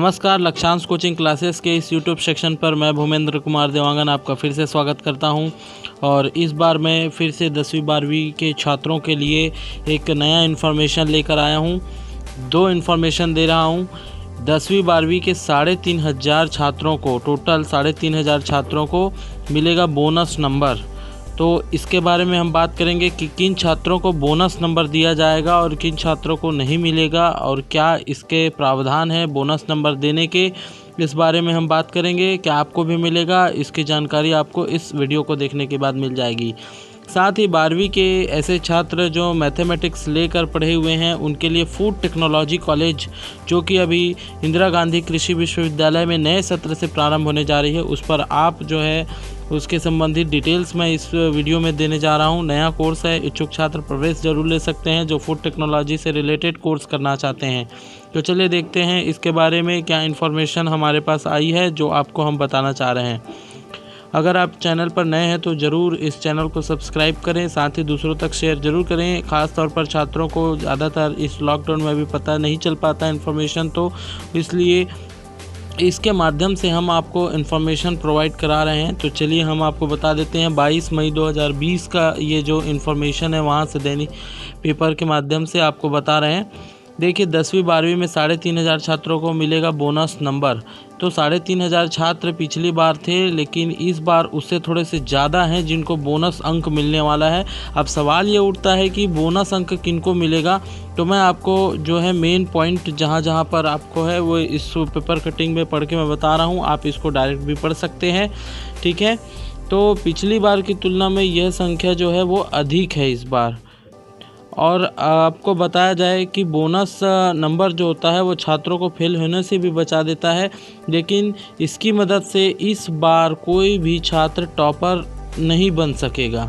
नमस्कार, Lakshyansh coaching classes के इस यूट्यूब सेक्शन पर मैं भूमेंद्र कुमार देवांगन आपका फिर से स्वागत करता हूं। और इस बार मैं फिर से 10वीं 12वीं के छात्रों के लिए एक नया इन्फॉर्मेशन लेकर आया हूं। दो इन्फॉर्मेशन दे रहा हूं। 10वीं 12वीं के 3,500 छात्रों को, टोटल 3,500 छात्रों को मिलेगा बोनस नंबर। तो इसके बारे में हम बात करेंगे कि किन छात्रों को बोनस नंबर दिया जाएगा और किन छात्रों को नहीं मिलेगा और क्या इसके प्रावधान है बोनस नंबर देने के। इस बारे में हम बात करेंगे। क्या आपको भी मिलेगा, इसकी जानकारी आपको इस वीडियो को देखने के बाद मिल जाएगी। साथ ही 12वीं के ऐसे छात्र जो मैथमेटिक्स लेकर पढ़े हुए हैं उनके लिए फूड टेक्नोलॉजी कॉलेज, जो कि अभी इंदिरा गांधी कृषि विश्वविद्यालय में नए सत्र से प्रारंभ होने जा रही है, उस पर आप जो है उसके संबंधित डिटेल्स मैं इस वीडियो में देने जा रहा हूं। नया कोर्स है, इच्छुक छात्र प्रवेश जरूर ले सकते हैं जो फूड टेक्नोलॉजी से रिलेटेड कोर्स करना चाहते हैं। तो चलिए देखते हैं इसके बारे में क्या इन्फॉर्मेशन हमारे पास आई है जो आपको हम बताना चाह रहे हैं। अगर आप चैनल पर नए हैं तो ज़रूर इस चैनल को सब्सक्राइब करें, साथ ही दूसरों तक शेयर ज़रूर करें। ख़ास तौर पर छात्रों को ज़्यादातर इस लॉकडाउन में भी पता नहीं चल पाता इन्फॉर्मेशन, तो इसलिए इसके माध्यम से हम आपको इन्फॉर्मेशन प्रोवाइड करा रहे हैं। तो चलिए हम आपको बता देते हैं 22 मई 2020 का ये जो इन्फॉर्मेशन है वहाँ से दैनिक पेपर के माध्यम से आपको बता रहे हैं। देखिए 10वीं 12वीं में 3,500 छात्रों को मिलेगा बोनस नंबर। तो 3,500 छात्र पिछली बार थे, लेकिन इस बार उससे थोड़े से ज़्यादा हैं जिनको बोनस अंक मिलने वाला है। अब सवाल ये उठता है कि बोनस अंक किनको मिलेगा। तो मैं आपको जो है मेन पॉइंट जहाँ पर आपको है वो इस पेपर कटिंग में पढ़ के मैं बता रहा हूँ। आप इसको डायरेक्ट भी पढ़ सकते हैं, ठीक है। तो पिछली बार की तुलना में यह संख्या जो है वो अधिक है इस बार। और आपको बताया जाए कि बोनस नंबर जो होता है वो छात्रों को फेल होने से भी बचा देता है, लेकिन इसकी मदद से इस बार कोई भी छात्र टॉपर नहीं बन सकेगा।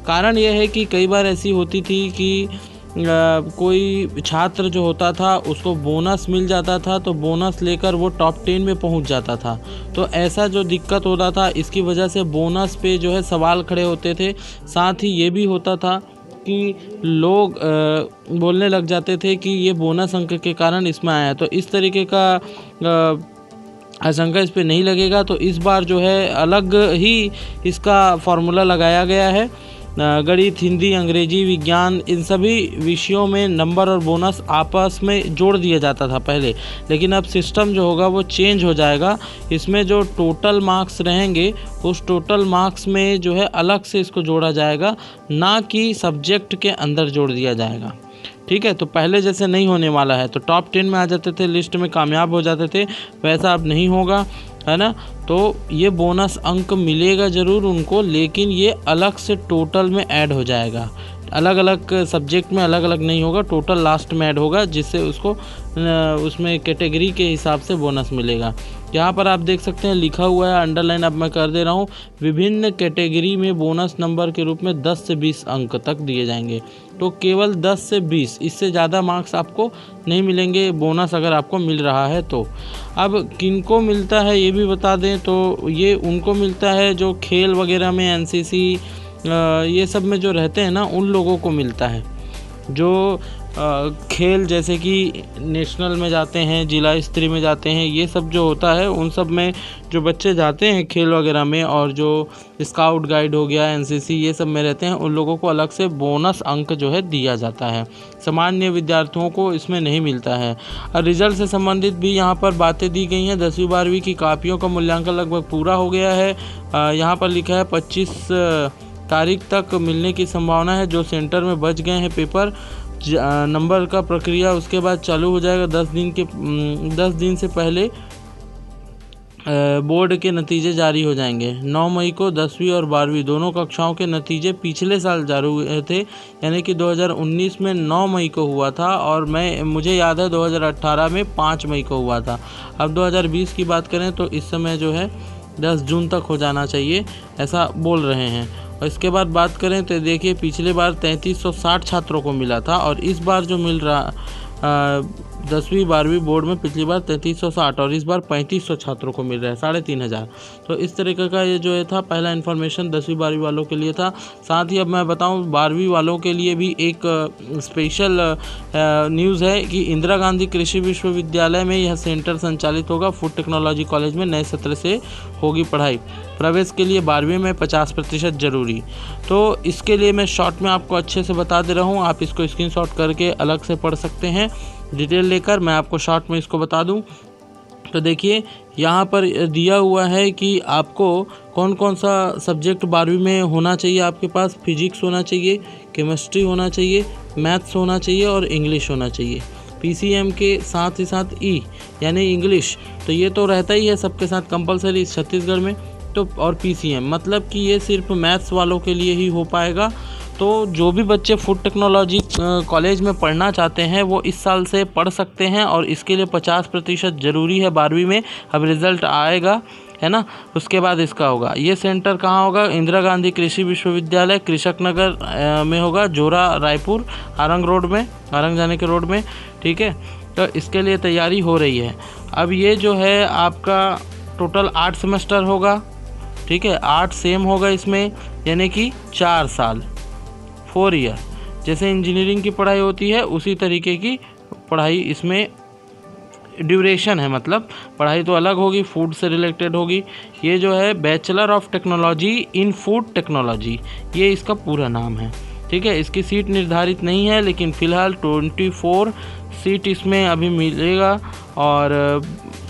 कारण यह है कि कई बार ऐसी होती थी कि कोई छात्र जो होता था उसको बोनस मिल जाता था, तो बोनस लेकर वो टॉप 10 में पहुंच जाता था। तो ऐसा जो दिक्कत होता था, इसकी वजह से बोनस पे जो है सवाल खड़े होते थे। साथ ही ये भी होता था कि लोग बोलने लग जाते थे कि ये बोनस अंक के कारण इसमें आया है। तो इस तरीके का आशंका इस पे नहीं लगेगा। तो इस बार जो है अलग ही इसका फॉर्मूला लगाया गया है। गणित, हिंदी, अंग्रेजी, विज्ञान, इन सभी विषयों में नंबर और बोनस आपस में जोड़ दिया जाता था पहले, लेकिन अब सिस्टम जो होगा वो चेंज हो जाएगा। इसमें जो टोटल मार्क्स रहेंगे उस टोटल मार्क्स में जो है अलग से इसको जोड़ा जाएगा, ना कि सब्जेक्ट के अंदर जोड़ दिया जाएगा, ठीक है। तो पहले जैसे नहीं होने वाला है। तो टॉप 10 में आ जाते थे, लिस्ट में कामयाब हो जाते थे, वैसा अब नहीं होगा, है ना। तो ये बोनस अंक मिलेगा ज़रूर उनको, लेकिन ये अलग से टोटल में ऐड हो जाएगा। अलग अलग सब्जेक्ट में अलग अलग नहीं होगा, टोटल लास्ट में ऐड होगा, जिससे उसको उसमें कैटेगरी के हिसाब से बोनस मिलेगा। यहाँ पर आप देख सकते हैं लिखा हुआ है, अंडरलाइन अब मैं कर दे रहा हूँ, विभिन्न कैटेगरी में बोनस नंबर के रूप में 10 से 20 अंक तक दिए जाएंगे। तो केवल 10 से 20, इससे ज़्यादा मार्क्स आपको नहीं मिलेंगे बोनस अगर आपको मिल रहा है तो। अब किनको मिलता है ये भी बता दें, तो ये उनको मिलता है जो खेल वगैरह में, एनसीसी ये सब में जो रहते हैं ना, उन लोगों को मिलता है। जो खेल जैसे कि नेशनल में जाते हैं, जिला स्तरीय में जाते हैं, ये सब जो होता है उन सब में जो बच्चे जाते हैं खेल वगैरह में, और जो स्काउट गाइड हो गया, एनसीसी, ये सब में रहते हैं, उन लोगों को अलग से बोनस अंक जो है दिया जाता है। सामान्य विद्यार्थियों को इसमें नहीं मिलता है। और रिजल्ट से संबंधित भी यहाँ पर बातें दी गई हैं। 10वीं 12वीं की कापियों का मूल्यांकन लगभग पूरा हो गया है। यहाँ पर लिखा है 25 तारीख तक मिलने की संभावना है। जो सेंटर में बच गए हैं पेपर नंबर का प्रक्रिया उसके बाद चालू हो जाएगा। 10 दिन से पहले बोर्ड के नतीजे जारी हो जाएंगे। 9 मई को 10वीं और 12वीं दोनों कक्षाओं के नतीजे पिछले साल जारी हुए थे, यानी कि 2019 में 9 मई को हुआ था, और मुझे याद है 2018 में 5 मई को हुआ था। अब 2020 की बात करें तो इस समय जो है 10 जून तक हो जाना चाहिए, ऐसा बोल रहे हैं। और इसके बाद बात करें तो देखिए पिछले बार 3360 छात्रों को मिला था, और इस बार जो मिल रहा 10वीं 12वीं बोर्ड में पिछली बार 3360 और इस बार 3500 छात्रों को मिल रहा है, 3500। तो इस तरीके का ये जो है था पहला इन्फॉर्मेशन 10वीं 12वीं वालों के लिए था। साथ ही अब मैं बताऊं 12वीं वालों के लिए भी एक स्पेशल न्यूज़ है कि इंदिरा गांधी कृषि विश्वविद्यालय में यह सेंटर संचालित होगा। फूड टेक्नोलॉजी कॉलेज में नए सत्र से होगी पढ़ाई। प्रवेश के लिए 12वीं में 50% जरूरी। तो इसके लिए मैं शॉर्ट में आपको अच्छे से बता दे रहा हूँ, आप इसको स्क्रीनशॉट करके अलग से पढ़ सकते हैं डिटेल लेकर। मैं आपको शॉर्ट में इसको बता दूं तो देखिए यहाँ पर दिया हुआ है कि आपको कौन कौन सा सब्जेक्ट 12वीं में होना चाहिए। आपके पास फिजिक्स होना चाहिए, केमिस्ट्री होना चाहिए, मैथ्स होना चाहिए और इंग्लिश होना चाहिए। PCM के साथ ही साथ ई यानी इंग्लिश, तो ये तो रहता ही है सबके साथ कंपलसरी छत्तीसगढ़ में। तो और PCM मतलब कि ये सिर्फ मैथ्स वालों के लिए ही हो पाएगा। तो जो भी बच्चे फूड टेक्नोलॉजी कॉलेज में पढ़ना चाहते हैं वो इस साल से पढ़ सकते हैं और इसके लिए 50% ज़रूरी है 12वीं में। अब रिज़ल्ट आएगा है ना, उसके बाद इसका होगा। ये सेंटर कहाँ होगा? इंदिरा गांधी कृषि विश्वविद्यालय कृषक नगर में होगा, जोरा रायपुर आरंग रोड में, आरंग जाने के रोड में। ठीक है, तो इसके लिए तैयारी हो रही है। अब ये जो है आपका टोटल 8 सेमेस्टर होगा। ठीक है, 8 सेम होगा इसमें, यानी कि 4 साल 4 ईयर। जैसे इंजीनियरिंग की पढ़ाई होती है उसी तरीके की पढ़ाई इसमें ड्यूरेशन है, मतलब पढ़ाई तो अलग होगी, फूड से रिलेटेड होगी। ये जो है bachelor of technology in food technology, ये इसका पूरा नाम है। ठीक है, इसकी सीट निर्धारित नहीं है, लेकिन फ़िलहाल 24 सीट इसमें अभी मिलेगा। और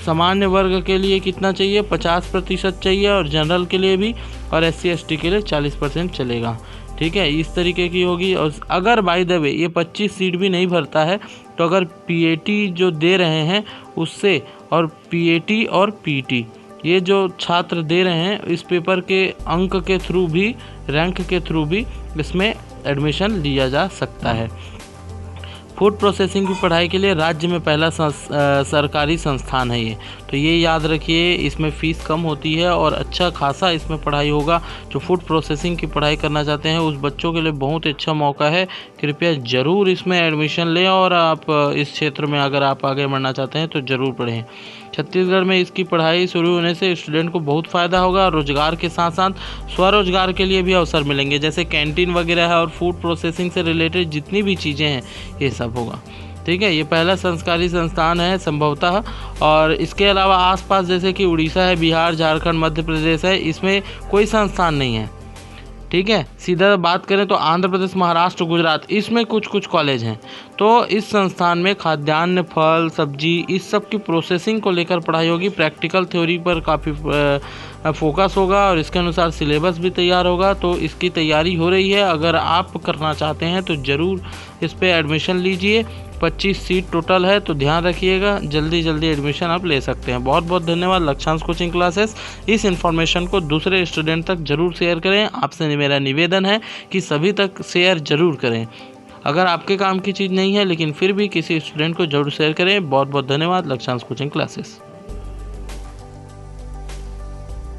सामान्य वर्ग के लिए कितना चाहिए? 50% चाहिए, और जनरल के लिए भी, और SC ST के लिए 40% चलेगा। ठीक है, इस तरीके की होगी। और अगर बाय द वे ये 25 सीट भी नहीं भरता है तो अगर PAT जो दे रहे हैं उससे, और PAT और PT ये जो छात्र दे रहे हैं इस पेपर के अंक के थ्रू भी, रैंक के थ्रू भी इसमें एडमिशन लिया जा सकता है। फूड प्रोसेसिंग की पढ़ाई के लिए राज्य में पहला सरकारी संस्थान है ये, तो ये याद रखिए। इसमें फ़ीस कम होती है और अच्छा खासा इसमें पढ़ाई होगा। जो फूड प्रोसेसिंग की पढ़ाई करना चाहते हैं उस बच्चों के लिए बहुत अच्छा मौका है। कृपया ज़रूर इसमें एडमिशन लें, और आप इस क्षेत्र में अगर आप आगे बढ़ना चाहते हैं तो ज़रूर पढ़ें। छत्तीसगढ़ में इसकी पढ़ाई शुरू होने से स्टूडेंट को बहुत फ़ायदा होगा। रोजगार के साथ साथ स्वरोजगार के लिए भी अवसर मिलेंगे, जैसे कैंटीन वगैरह है और फूड प्रोसेसिंग से रिलेटेड जितनी भी चीज़ें हैं ये सब होगा। ठीक है, ये पहला संस्कारी संस्थान है संभवतः। और इसके अलावा आसपास जैसे कि उड़ीसा है, बिहार, झारखंड, मध्य प्रदेश है, इसमें कोई संस्थान नहीं है। ठीक है, सीधा बात करें तो आंध्र प्रदेश, महाराष्ट्र, गुजरात, इसमें कुछ कुछ कॉलेज हैं। तो इस संस्थान में खाद्यान्न, फल, सब्जी, इस सब की प्रोसेसिंग को लेकर पढ़ाई होगी। प्रैक्टिकल थ्योरी पर काफ़ी फोकस होगा और इसके अनुसार सिलेबस भी तैयार होगा। तो इसकी तैयारी हो रही है। अगर आप करना चाहते हैं तो ज़रूर इस पर एडमिशन लीजिए। 25 सीट टोटल है, तो ध्यान रखिएगा, जल्दी जल्दी एडमिशन आप ले सकते हैं। बहुत बहुत धन्यवाद। लक्ष्यांश कोचिंग क्लासेस इस इन्फॉर्मेशन को दूसरे स्टूडेंट तक जरूर शेयर करें। आपसे मेरा निवेदन है कि सभी तक शेयर जरूर करें। अगर आपके काम की चीज़ नहीं है लेकिन फिर भी किसी स्टूडेंट को जरूर शेयर करें। बहुत बहुत धन्यवाद। Lakshyansh coaching classes.